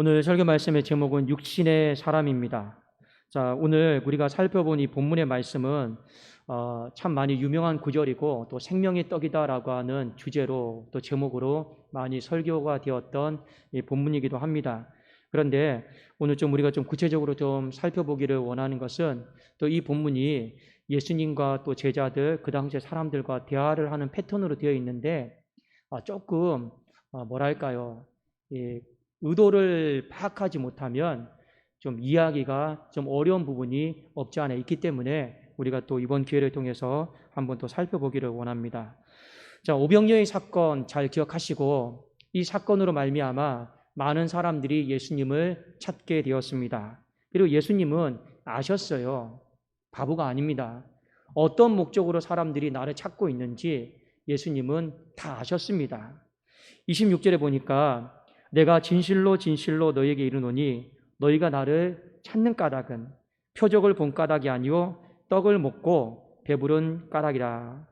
오늘 설교 말씀의 제목은 육신의 사람입니다. 자, 오늘 우리가 살펴본 이 본문의 말씀은 참 많이 유명한 구절이고 또 생명의 떡이다라고 하는 주제로 또 제목으로 많이 설교가 되었던 이 본문이기도 합니다. 그런데 오늘 우리가 구체적으로 살펴보기를 원하는 것은 또 이 본문이 예수님과 또 제자들 그 당시의 사람들과 대화를 하는 패턴으로 되어 있는데 조금 뭐랄까요? 의도를 파악하지 못하면 이야기가 어려운 부분이 없지 않아 있기 때문에 우리가 또 이번 기회를 통해서 한번 또 살펴보기를 원합니다. 자, 오병이어의 사건 잘 기억하시고 이 사건으로 말미암아 많은 사람들이 예수님을 찾게 되었습니다. 그리고 예수님은 아셨어요. 바보가 아닙니다. 어떤 목적으로 사람들이 나를 찾고 있는지 예수님은 다 아셨습니다. 26절에 보니까 내가 진실로 진실로 너희에게 이르노니 너희가 나를 찾는 까닭은 표적을 본 까닭이 아니요 떡을 먹고 배부른 까닭이라.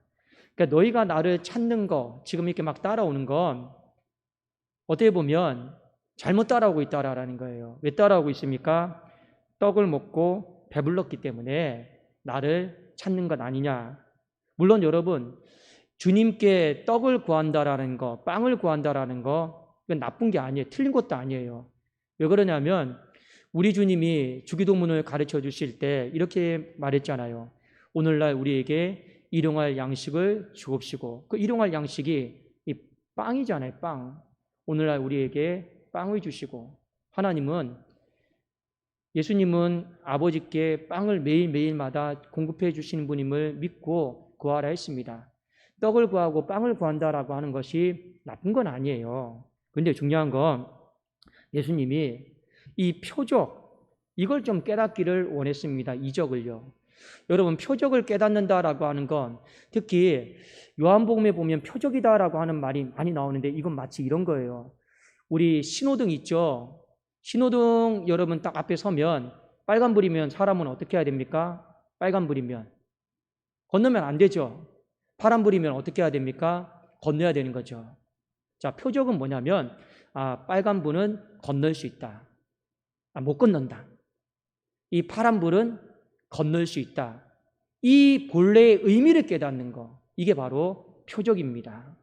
그러니까 너희가 나를 찾는 거, 지금 이렇게 막 따라오는 건 어떻게 보면 잘못 따라오고 있다라는 거예요. 왜 따라오고 있습니까? 떡을 먹고 배불렀기 때문에 나를 찾는 것 아니냐. 물론 여러분, 주님께 떡을 구한다라는 거, 빵을 구한다라는 거, 이건 나쁜 게 아니에요. 틀린 것도 아니에요. 왜 그러냐면 우리 주님이 주기도문을 가르쳐 주실 때 이렇게 말했잖아요. 오늘날 우리에게 일용할 양식을 주옵시고, 그 일용할 양식이 이 빵이잖아요. 빵. 오늘날 우리에게 빵을 주시고, 예수님은 아버지께 빵을 매일매일마다 공급해 주시는 분임을 믿고 구하라 했습니다. 떡을 구하고 빵을 구한다라고 하는 것이 나쁜 건 아니에요. 그런데 중요한 건 예수님이 이 표적, 이걸 좀 깨닫기를 원했습니다. 이적을요. 여러분, 표적을 깨닫는다라고 하는 건 특히 요한복음에 보면 표적이다라고 하는 말이 많이 나오는데 이건 마치 이런 거예요. 우리 신호등 있죠? 신호등 여러분 딱 앞에 서면 빨간불이면 사람은 어떻게 해야 됩니까? 빨간불이면 건너면 안 되죠. 파란불이면 어떻게 해야 됩니까? 건너야 되는 거죠. 자, 표적은 뭐냐면 빨간불은 건널 수 있다. 못 건넌다. 이 파란불은 건널 수 있다. 이 본래의 의미를 깨닫는 거, 이게 바로 표적입니다.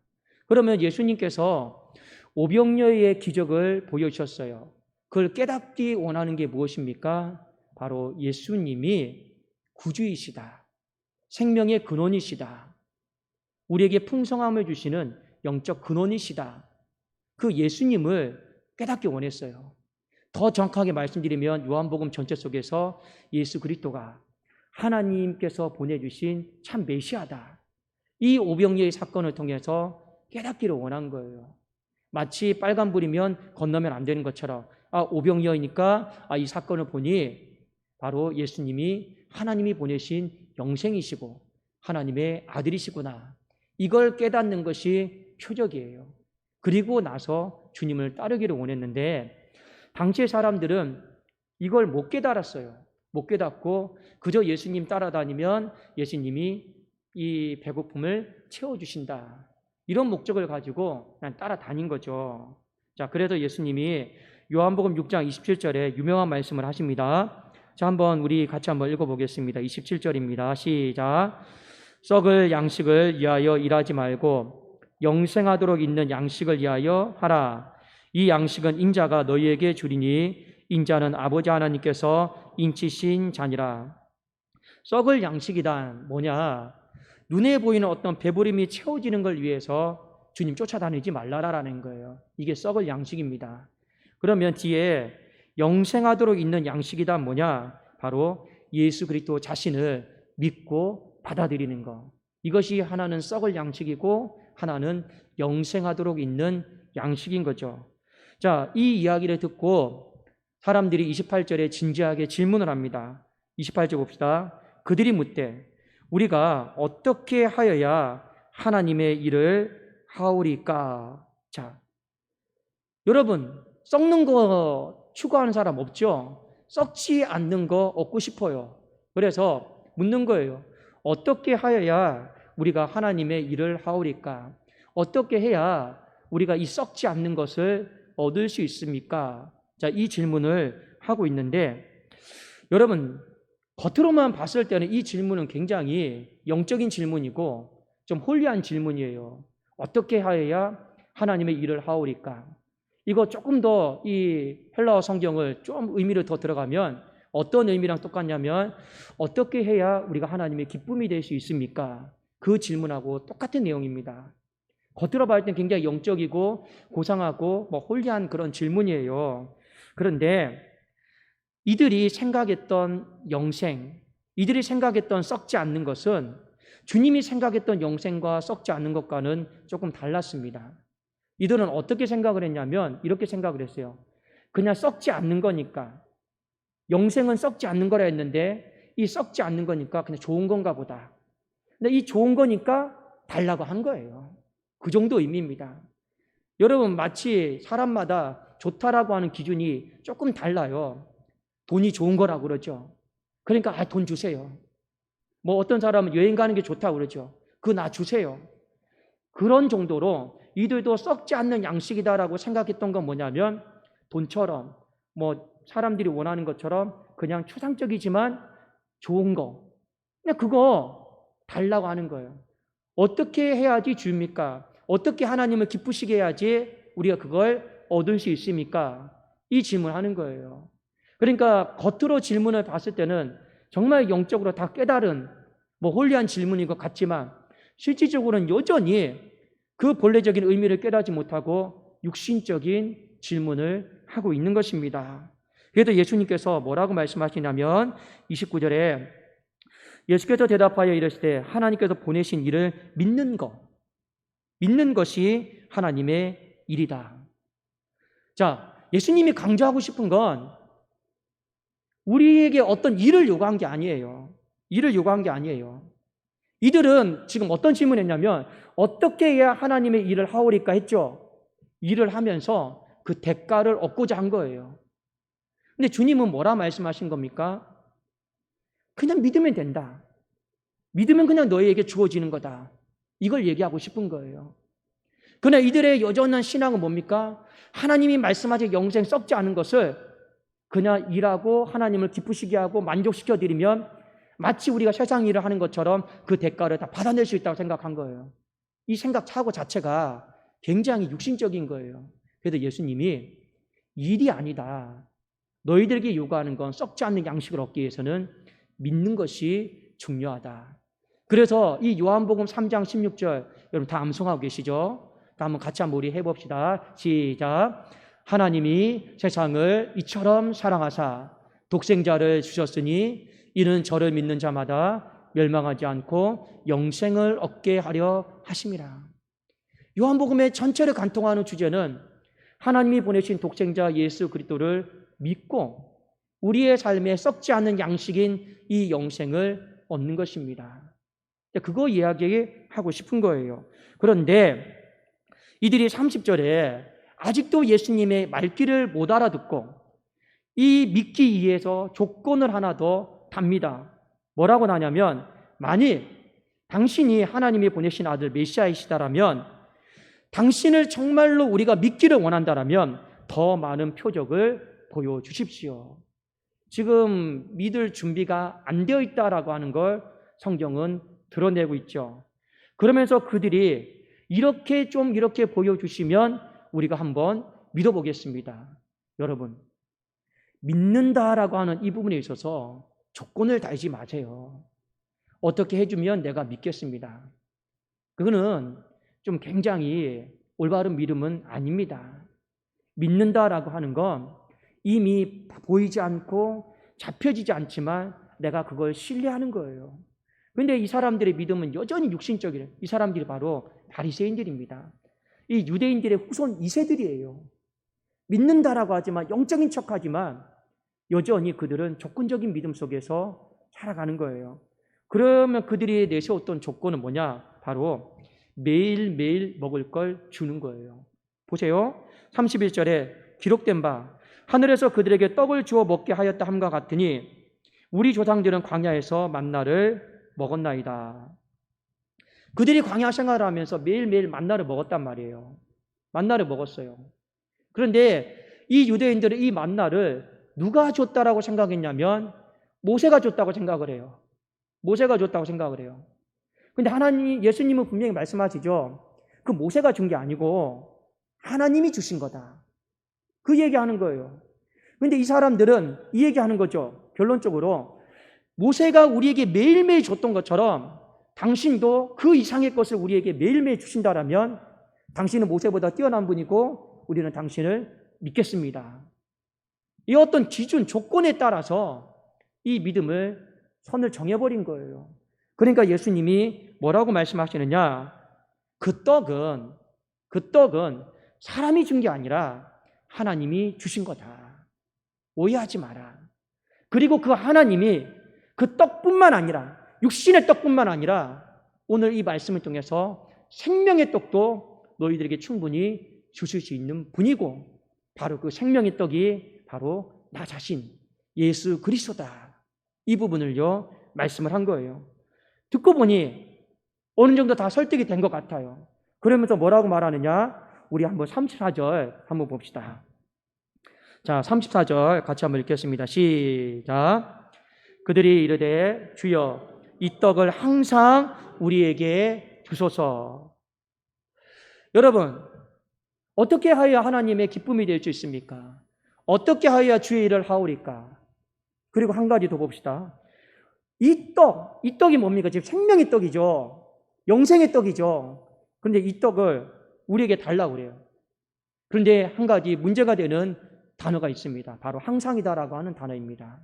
그러면 예수님께서 오병이어의 기적을 보여주셨어요. 그걸 깨닫기 원하는 게 무엇입니까? 바로 예수님이 구주이시다. 생명의 근원이시다. 우리에게 풍성함을 주시는 영적 근원이시다. 그 예수님을 깨닫기 원했어요. 더 정확하게 말씀드리면 요한복음 전체 속에서 예수 그리스도가 하나님께서 보내주신 참 메시아다. 이 오병이어의 사건을 통해서 깨닫기를 원한 거예요. 마치 빨간불이면 건너면 안 되는 것처럼 오병이어이니까 이 사건을 보니 바로 예수님이 하나님이 보내신 영생이시고 하나님의 아들이시구나. 이걸 깨닫는 것이 표적이에요. 그리고 나서 주님을 따르기를 원했는데 당시의 사람들은 이걸 못 깨달았어요. 못 깨닫고 그저 예수님 따라다니면 예수님이 이 배고픔을 채워주신다. 이런 목적을 가지고 그냥 따라다닌 거죠. 자, 그래서 예수님이 요한복음 6장 27절에 유명한 말씀을 하십니다. 자, 우리 같이 읽어보겠습니다. 27절입니다. 시작. 썩을 양식을 위하여 일하지 말고 영생하도록 있는 양식을 위하여 하라. 이 양식은 인자가 너희에게 주리니 인자는 아버지 하나님께서 인치신 자니라. 썩을 양식이란 뭐냐? 눈에 보이는 어떤 배부름이 채워지는 걸 위해서 주님 쫓아다니지 말라라는 거예요. 이게 썩을 양식입니다. 그러면 뒤에 영생하도록 있는 양식이다 뭐냐? 바로 예수 그리스도 자신을 믿고 받아들이는 것. 이것이 하나는 썩을 양식이고 하나는 영생하도록 있는 양식인 거죠. 자, 이 이야기를 듣고 사람들이 28절에 진지하게 질문을 합니다. 28절 봅시다. 그들이 묻되 우리가 어떻게 하여야 하나님의 일을 하오리까? 자, 여러분, 썩는 거 추구하는 사람 없죠? 썩지 않는 거 얻고 싶어요. 그래서 묻는 거예요. 어떻게 하여야 우리가 하나님의 일을 하오리까? 어떻게 해야 우리가 이 썩지 않는 것을 얻을 수 있습니까? 자, 이 질문을 하고 있는데 여러분 겉으로만 봤을 때는 이 질문은 굉장히 영적인 질문이고 좀 홀리한 질문이에요. 어떻게 하여야 하나님의 일을 하오리까? 이거 조금 더 이 헬라어 성경을 좀 의미를 더 들어가면 어떤 의미랑 똑같냐면 어떻게 해야 우리가 하나님의 기쁨이 될 수 있습니까? 그 질문하고 똑같은 내용입니다. 겉으로 봤을 땐 굉장히 영적이고 고상하고 홀리한 그런 질문이에요. 그런데 이들이 생각했던 영생, 이들이 생각했던 썩지 않는 것은 주님이 생각했던 영생과 썩지 않는 것과는 조금 달랐습니다. 이들은 어떻게 생각을 했냐면 이렇게 생각을 했어요. 그냥 썩지 않는 거니까, 영생은 썩지 않는 거라 했는데 이 썩지 않는 거니까 그냥 좋은 건가 보다. 근데 이 좋은 거니까 달라고 한 거예요. 그 정도 의미입니다. 여러분 마치 사람마다 좋다라고 하는 기준이 조금 달라요. 돈이 좋은 거라고 그러죠. 그러니까 돈 주세요. 어떤 사람은 여행 가는 게 좋다고 그러죠. 그거 나 주세요. 그런 정도로 이들도 썩지 않는 양식이다라고 생각했던 건 뭐냐면 돈처럼 사람들이 원하는 것처럼 그냥 추상적이지만 좋은 거, 그냥 그거 달라고 하는 거예요. 어떻게 해야지 줍니까? 어떻게 하나님을 기쁘시게 해야지 우리가 그걸 얻을 수 있습니까? 이 질문을 하는 거예요. 그러니까 겉으로 질문을 봤을 때는 정말 영적으로 다 깨달은 홀리한 질문인 것 같지만 실질적으로는 여전히 그 본래적인 의미를 깨닫지 못하고 육신적인 질문을 하고 있는 것입니다. 그래도 예수님께서 뭐라고 말씀하시냐면 29절에 예수께서 대답하여 이르시되 하나님께서 보내신 일을 믿는 것이 하나님의 일이다. 자, 예수님이 강조하고 싶은 건 우리에게 어떤 일을 요구한 게 아니에요. 일을 요구한 게 아니에요. 이들은 지금 어떤 질문을 했냐면 어떻게 해야 하나님의 일을 하오리까 했죠. 일을 하면서 그 대가를 얻고자 한 거예요. 근데 주님은 뭐라 말씀하신 겁니까? 그냥 믿으면 된다. 믿으면 그냥 너희에게 주어지는 거다. 이걸 얘기하고 싶은 거예요. 그러나 이들의 여전한 신앙은 뭡니까? 하나님이 말씀하신 영생 썩지 않은 것을 그냥 일하고 하나님을 기쁘시게 하고 만족시켜드리면 마치 우리가 세상 일을 하는 것처럼 그 대가를 다 받아낼 수 있다고 생각한 거예요. 이 생각 사고 자체가 굉장히 육신적인 거예요. 그래서 예수님이 일이 아니다. 너희들에게 요구하는 건 썩지 않는 양식을 얻기 위해서는 믿는 것이 중요하다. 그래서 이 요한복음 3장 16절 여러분 다 암송하고 계시죠? 다 한번 같이 한번 우리 해봅시다. 시작. 하나님이 세상을 이처럼 사랑하사 독생자를 주셨으니 이는 저를 믿는 자마다 멸망하지 않고 영생을 얻게 하려 하심이라. 요한복음의 전체를 관통하는 주제는 하나님이 보내신 독생자 예수 그리스도를 믿고 우리의 삶에 썩지 않는 양식인 이 영생을 얻는 것입니다. 그거 이야기하고 싶은 거예요. 그런데 이들이 30절에 아직도 예수님의 말귀를 못 알아듣고 이 믿기 위해서 조건을 하나 더 답니다. 뭐라고 하냐면 만일 당신이 하나님이 보내신 아들 메시아이시다라면 당신을 정말로 우리가 믿기를 원한다라면 더 많은 표적을 보여주십시오. 지금 믿을 준비가 안 되어 있다라고 하는 걸 성경은 드러내고 있죠. 그러면서 그들이 이렇게 보여주시면 우리가 한번 믿어보겠습니다. 여러분, 믿는다라고 하는 이 부분에 있어서 조건을 달지 마세요. 어떻게 해주면 내가 믿겠습니다. 그거는 좀 굉장히 올바른 믿음은 아닙니다. 믿는다라고 하는 건 이미 보이지 않고 잡혀지지 않지만 내가 그걸 신뢰하는 거예요. 그런데 이 사람들의 믿음은 여전히 육신적이에요. 이 사람들이 바로 바리새인들입니다. 이 유대인들의 후손 2세들이에요. 믿는다라고 하지만 영적인 척하지만 여전히 그들은 조건적인 믿음 속에서 살아가는 거예요. 그러면 그들이 내세웠던 조건은 뭐냐? 바로 매일매일 먹을 걸 주는 거예요. 보세요. 31절에 기록된 바 하늘에서 그들에게 떡을 주어 먹게 하였다 함과 같으니 우리 조상들은 광야에서 만나를 먹었나이다. 그들이 광야 생활을 하면서 매일매일 만나를 먹었단 말이에요. 만나를 먹었어요. 그런데 이 유대인들은 이 만나를 누가 줬다라고 생각했냐면 모세가 줬다고 생각을 해요. 모세가 줬다고 생각을 해요. 근데 예수님은 분명히 말씀하시죠. 그 모세가 준 게 아니고 하나님이 주신 거다. 그 얘기하는 거예요. 근데 이 사람들은 이 얘기하는 거죠. 결론적으로 모세가 우리에게 매일매일 줬던 것처럼 당신도 그 이상의 것을 우리에게 매일매일 주신다라면 당신은 모세보다 뛰어난 분이고 우리는 당신을 믿겠습니다. 이 어떤 기준, 조건에 따라서 이 믿음을 선을 정해버린 거예요. 그러니까 예수님이 뭐라고 말씀하시느냐? 그 떡은 사람이 준 게 아니라 하나님이 주신 거다. 오해하지 마라. 그리고 그 하나님이 그 떡뿐만 아니라 육신의 떡뿐만 아니라 오늘 이 말씀을 통해서 생명의 떡도 너희들에게 충분히 주실 수 있는 분이고 바로 그 생명의 떡이 바로 나 자신 예수 그리스도다. 이 부분을요 말씀을 한 거예요. 듣고 보니 어느 정도 다 설득이 된 것 같아요. 그러면서 뭐라고 말하느냐? 우리 한번 34절 한번 봅시다. 자, 34절 같이 한번 읽겠습니다. 시작. 그들이 이르되 주여 이 떡을 항상 우리에게 주소서. 여러분, 어떻게 하여야 하나님의 기쁨이 될 수 있습니까? 어떻게 하여야 주의 일을 하오리까? 그리고 한 가지 더 봅시다. 이 떡이 뭡니까? 지금 생명의 떡이죠. 영생의 떡이죠. 그런데 이 떡을 우리에게 달라고 그래요. 그런데 한 가지 문제가 되는 단어가 있습니다. 바로 항상이다라고 하는 단어입니다.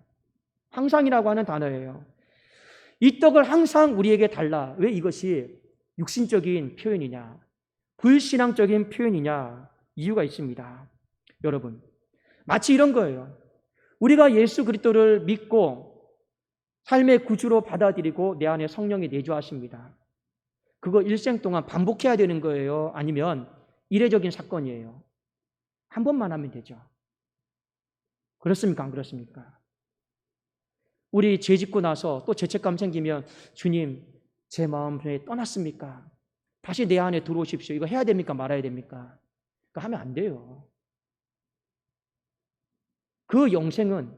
항상이라고 하는 단어예요. 이 떡을 항상 우리에게 달라. 왜 이것이 육신적인 표현이냐? 불신앙적인 표현이냐? 이유가 있습니다. 여러분, 마치 이런 거예요. 우리가 예수 그리스도를 믿고 삶의 구주로 받아들이고 내 안에 성령이 내주하십니다. 그거 일생 동안 반복해야 되는 거예요? 아니면 이례적인 사건이에요? 한 번만 하면 되죠. 그렇습니까? 안 그렇습니까? 우리 죄 짓고 나서 또 죄책감 생기면 주님, 제 마음에 떠났습니까? 다시 내 안에 들어오십시오. 이거 해야 됩니까? 말아야 됩니까? 그거 하면 안 돼요. 그 영생은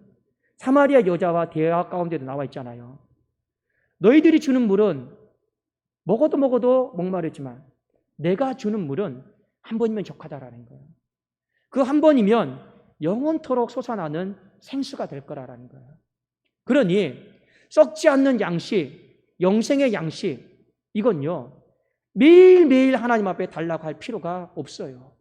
사마리아 여자와 대화 가운데도 나와 있잖아요. 너희들이 주는 물은 먹어도 목마르지만 내가 주는 물은 한 번이면 족하다라는 거예요. 그 한 번이면 영원토록 솟아나는 생수가 될 거라는 거예요. 그러니 썩지 않는 양식, 영생의 양식, 이건요 매일매일 하나님 앞에 달라고 할 필요가 없어요.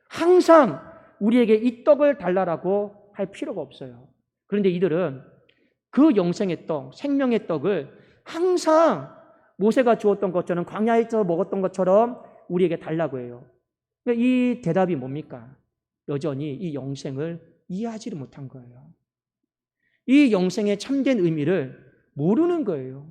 항상 우리에게 이 떡을 달라고 할 필요가 없어요. 그런데 이들은 그 영생의 떡, 생명의 떡을 항상 모세가 주었던 것처럼 광야에서 먹었던 것처럼 우리에게 달라고 해요. 이 대답이 뭡니까? 여전히 이 영생을 이해하지를 못한 거예요. 이 영생의 참된 의미를 모르는 거예요.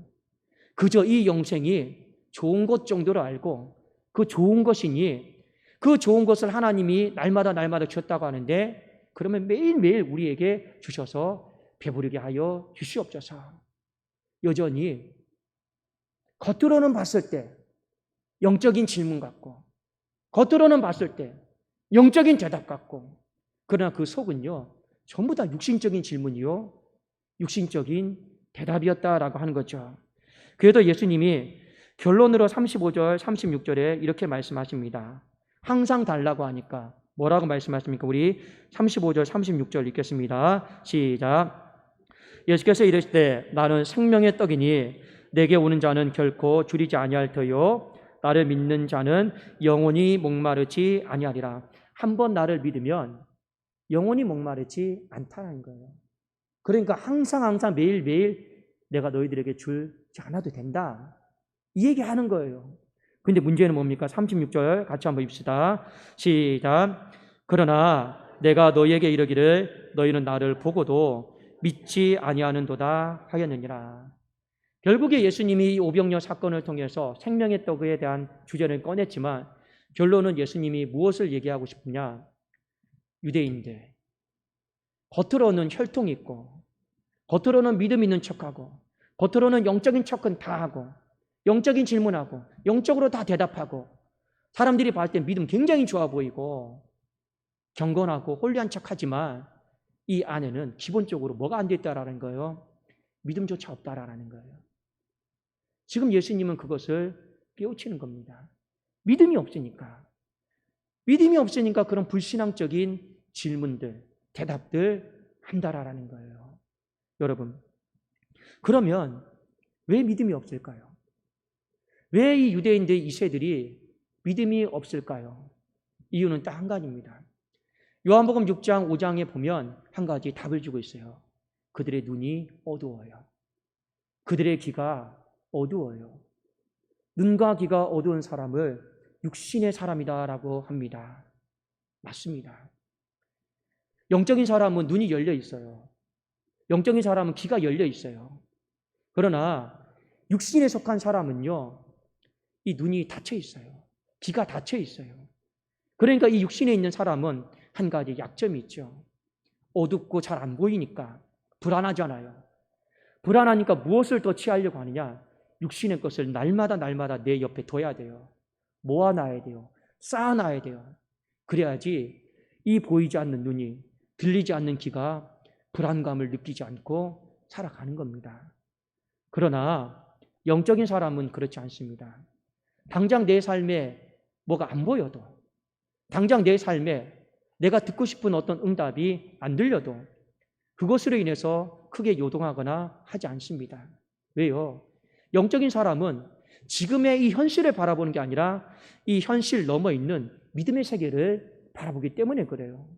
그저 이 영생이 좋은 것 정도로 알고 그 좋은 것이니 그 좋은 것을 하나님이 날마다 주셨다고 하는데 그러면 매일매일 우리에게 주셔서 배부르게 하여 주시옵소서. 여전히 겉으로는 봤을 때 영적인 질문 같고 겉으로는 봤을 때 영적인 대답 같고 그러나 그 속은요 전부 다 육신적인 질문이요 육신적인 대답이었다라고 하는 거죠. 그래도 예수님이 결론으로 35절 36절에 이렇게 말씀하십니다. 항상 달라고 하니까 뭐라고 말씀하십니까? 우리 35절 36절 읽겠습니다. 시작. 예수께서 이르시되 나는 생명의 떡이니 내게 오는 자는 결코 줄이지 아니할 터요 나를 믿는 자는 영원히 목마르지 아니하리라. 한 번 나를 믿으면 영원히 목마르지 않다는 거예요. 그러니까 항상 매일매일 내가 너희들에게 주지 않아도 된다. 이 얘기하는 거예요. 근데 문제는 뭡니까? 36절 같이 한번 읽읍시다. 시작. 그러나 내가 너희에게 이르기를 너희는 나를 보고도 믿지 아니하는도다 하였느니라. 결국에 예수님이 오병이어 사건을 통해서 생명의 떡에 대한 주제를 꺼냈지만 결론은 예수님이 무엇을 얘기하고 싶으냐? 유대인들 겉으로는 혈통이 있고 겉으로는 믿음 있는 척하고 겉으로는 영적인 척은 다 하고 영적인 질문하고 영적으로 다 대답하고 사람들이 봤을 때 믿음 굉장히 좋아 보이고 경건하고 홀리한 척하지만 이 안에는 기본적으로 뭐가 안 돼 있다라는 거예요? 믿음조차 없다라는 거예요. 지금 예수님은 그것을 깨우치는 겁니다. 믿음이 없으니까. 믿음이 없으니까 그런 불신앙적인 질문들, 대답들 한다라는 거예요. 여러분, 그러면 왜 믿음이 없을까요? 왜 이 유대인들, 이 세들이 믿음이 없을까요? 이유는 딱 한 가지입니다. 요한복음 6장, 5장에 보면 한 가지 답을 주고 있어요. 그들의 눈이 어두워요. 그들의 귀가 어두워요. 눈과 귀가 어두운 사람을 육신의 사람이다라고 합니다. 맞습니다. 영적인 사람은 눈이 열려 있어요. 영적인 사람은 귀가 열려 있어요. 그러나 육신에 속한 사람은요, 이 눈이 닫혀 있어요. 귀가 닫혀 있어요. 그러니까 이 육신에 있는 사람은 한 가지 약점이 있죠. 어둡고 잘 안 보이니까 불안하잖아요. 불안하니까 무엇을 더 취하려고 하느냐? 육신의 것을 날마다 내 옆에 둬야 돼요. 모아놔야 돼요. 쌓아놔야 돼요. 그래야지 이 보이지 않는 눈이, 들리지 않는 귀가 불안감을 느끼지 않고 살아가는 겁니다. 그러나 영적인 사람은 그렇지 않습니다. 당장 내 삶에 뭐가 안 보여도, 당장 내 삶에 내가 듣고 싶은 어떤 응답이 안 들려도 그것으로 인해서 크게 요동하거나 하지 않습니다. 왜요? 영적인 사람은 지금의 이 현실을 바라보는 게 아니라 이 현실 넘어 있는 믿음의 세계를 바라보기 때문에 그래요.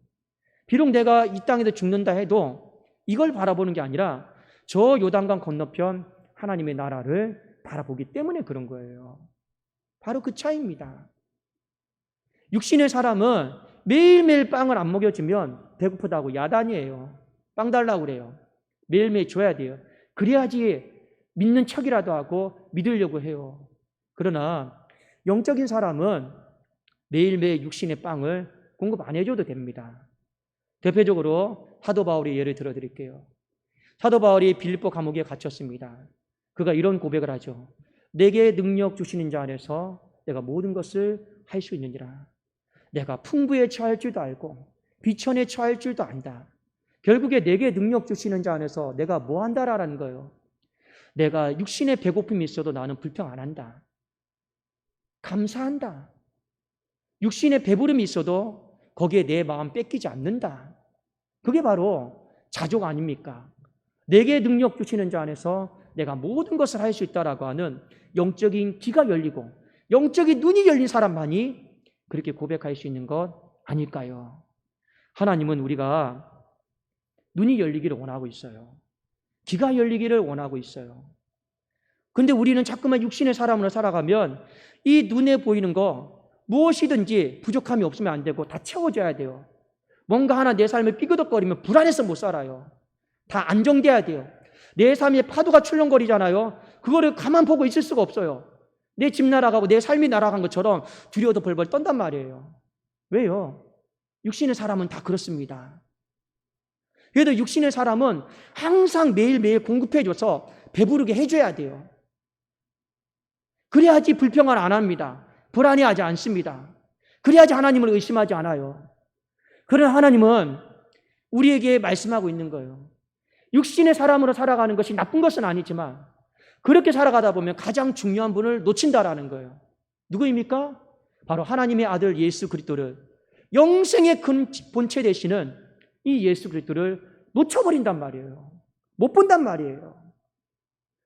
비록 내가 이 땅에서 죽는다 해도 이걸 바라보는 게 아니라 저 요단강 건너편 하나님의 나라를 바라보기 때문에 그런 거예요. 바로 그 차이입니다. 육신의 사람은 매일매일 빵을 안 먹여주면 배고프다고 야단이에요. 빵 달라고 그래요. 매일매일 줘야 돼요. 그래야지 믿는 척이라도 하고 믿으려고 해요. 그러나 영적인 사람은 매일매일 육신의 빵을 공급 안 해줘도 됩니다. 대표적으로 사도 바울의 예를 들어드릴게요. 사도 바울이 빌립보 감옥에 갇혔습니다. 그가 이런 고백을 하죠. 내게 능력 주시는 자 안에서 내가 모든 것을 할 수 있느니라. 내가 풍부에 처할 줄도 알고 비천에 처할 줄도 안다. 결국에 내게 능력 주시는 자 안에서 내가 뭐 한다라는 거예요. 내가 육신의 배고픔이 있어도 나는 불평 안 한다. 감사한다. 육신의 배부름이 있어도 거기에 내 마음 뺏기지 않는다. 그게 바로 자족 아닙니까? 내게 능력 주시는 자 안에서 내가 모든 것을 할 수 있다라고 하는 영적인 귀가 열리고 영적인 눈이 열린 사람만이 그렇게 고백할 수 있는 것 아닐까요? 하나님은 우리가 눈이 열리기를 원하고 있어요. 귀가 열리기를 원하고 있어요. 근데 우리는 자꾸만 육신의 사람으로 살아가면 이 눈에 보이는 거 무엇이든지 부족함이 없으면 안 되고 다 채워져야 돼요. 뭔가 하나 내 삶에 삐그덕거리면 불안해서 못 살아요. 다 안정돼야 돼요. 내 삶에 파도가 출렁거리잖아요. 그거를 가만 보고 있을 수가 없어요. 내 집 날아가고 내 삶이 날아간 것처럼 두려워도 벌벌 떤단 말이에요. 왜요? 육신의 사람은 다 그렇습니다. 그래도 육신의 사람은 항상 매일매일 공급해줘서 배부르게 해줘야 돼요. 그래야지 불평을 안 합니다. 불안해하지 않습니다. 그래야지 하나님을 의심하지 않아요. 그러나 하나님은 우리에게 말씀하고 있는 거예요. 육신의 사람으로 살아가는 것이 나쁜 것은 아니지만 그렇게 살아가다 보면 가장 중요한 분을 놓친다라는 거예요. 누구입니까? 바로 하나님의 아들 예수 그리스도를, 영생의 본체 되시는 이 예수 그리스도를 놓쳐버린단 말이에요. 못 본단 말이에요.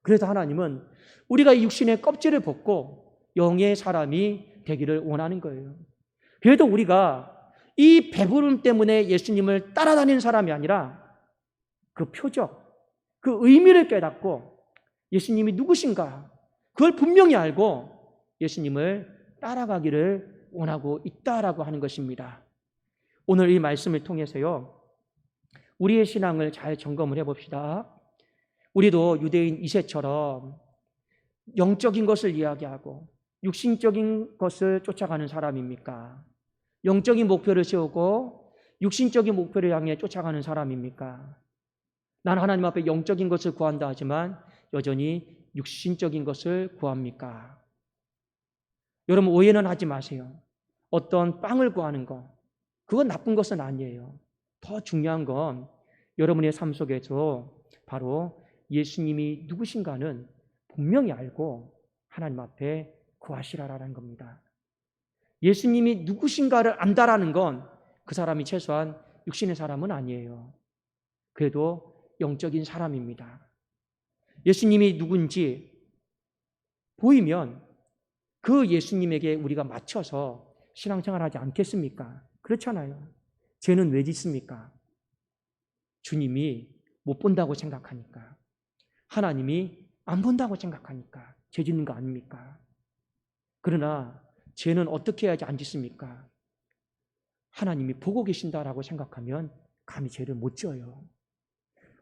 그래서 하나님은 우리가 이 육신의 껍질을 벗고 영의 사람이 되기를 원하는 거예요. 그래도 우리가 이 배부름 때문에 예수님을 따라다니는 사람이 아니라 그 표적, 그 의미를 깨닫고 예수님이 누구신가 그걸 분명히 알고 예수님을 따라가기를 원하고 있다라고 하는 것입니다. 오늘 이 말씀을 통해서요, 우리의 신앙을 잘 점검을 해봅시다. 우리도 유대인 이새처럼 영적인 것을 이야기하고 육신적인 것을 쫓아가는 사람입니까? 영적인 목표를 세우고 육신적인 목표를 향해 쫓아가는 사람입니까? 난 하나님 앞에 영적인 것을 구한다 하지만 여전히 육신적인 것을 구합니까? 여러분 오해는 하지 마세요. 어떤 빵을 구하는 거, 그건 나쁜 것은 아니에요. 더 중요한 건 여러분의 삶 속에서 바로 예수님이 누구신가는 분명히 알고 하나님 앞에 구하시라라는 겁니다. 예수님이 누구신가를 안다라는 건 그 사람이 최소한 육신의 사람은 아니에요. 그래도 영적인 사람입니다. 예수님이 누군지 보이면 그 예수님에게 우리가 맞춰서 신앙생활하지 않겠습니까? 그렇잖아요. 죄는 왜 짓습니까? 주님이 못 본다고 생각하니까, 하나님이 안 본다고 생각하니까 죄 짓는 거 아닙니까? 그러나 죄는 어떻게 해야지 안 짓습니까? 하나님이 보고 계신다라고 생각하면 감히 죄를 못 지어요.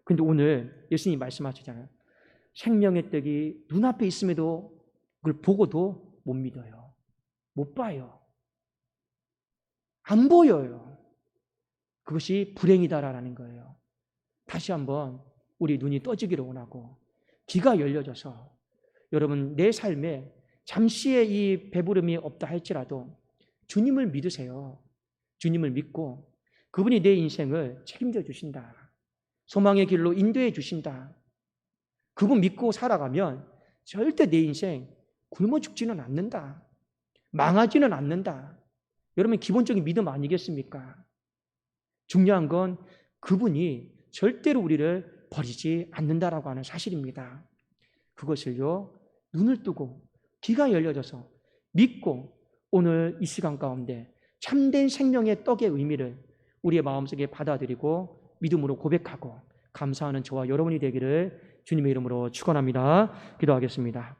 그런데 오늘 예수님이 말씀하시잖아요. 생명의 떡이 눈앞에 있음에도 그걸 보고도 못 믿어요. 못 봐요. 안 보여요. 그것이 불행이다라는 거예요. 다시 한번 우리 눈이 떠지기를 원하고 귀가 열려져서 여러분 내 삶에 잠시의 이 배부름이 없다 할지라도 주님을 믿으세요. 주님을 믿고 그분이 내 인생을 책임져 주신다. 소망의 길로 인도해 주신다. 그분 믿고 살아가면 절대 내 인생 굶어 죽지는 않는다. 망하지는 않는다. 여러분 기본적인 믿음 아니겠습니까? 중요한 건 그분이 절대로 우리를 버리지 않는다라고 하는 사실입니다. 그것을요, 눈을 뜨고 귀가 열려져서 믿고 오늘 이 시간 가운데 참된 생명의 떡의 의미를 우리의 마음속에 받아들이고 믿음으로 고백하고 감사하는 저와 여러분이 되기를 주님의 이름으로 축원합니다. 기도하겠습니다.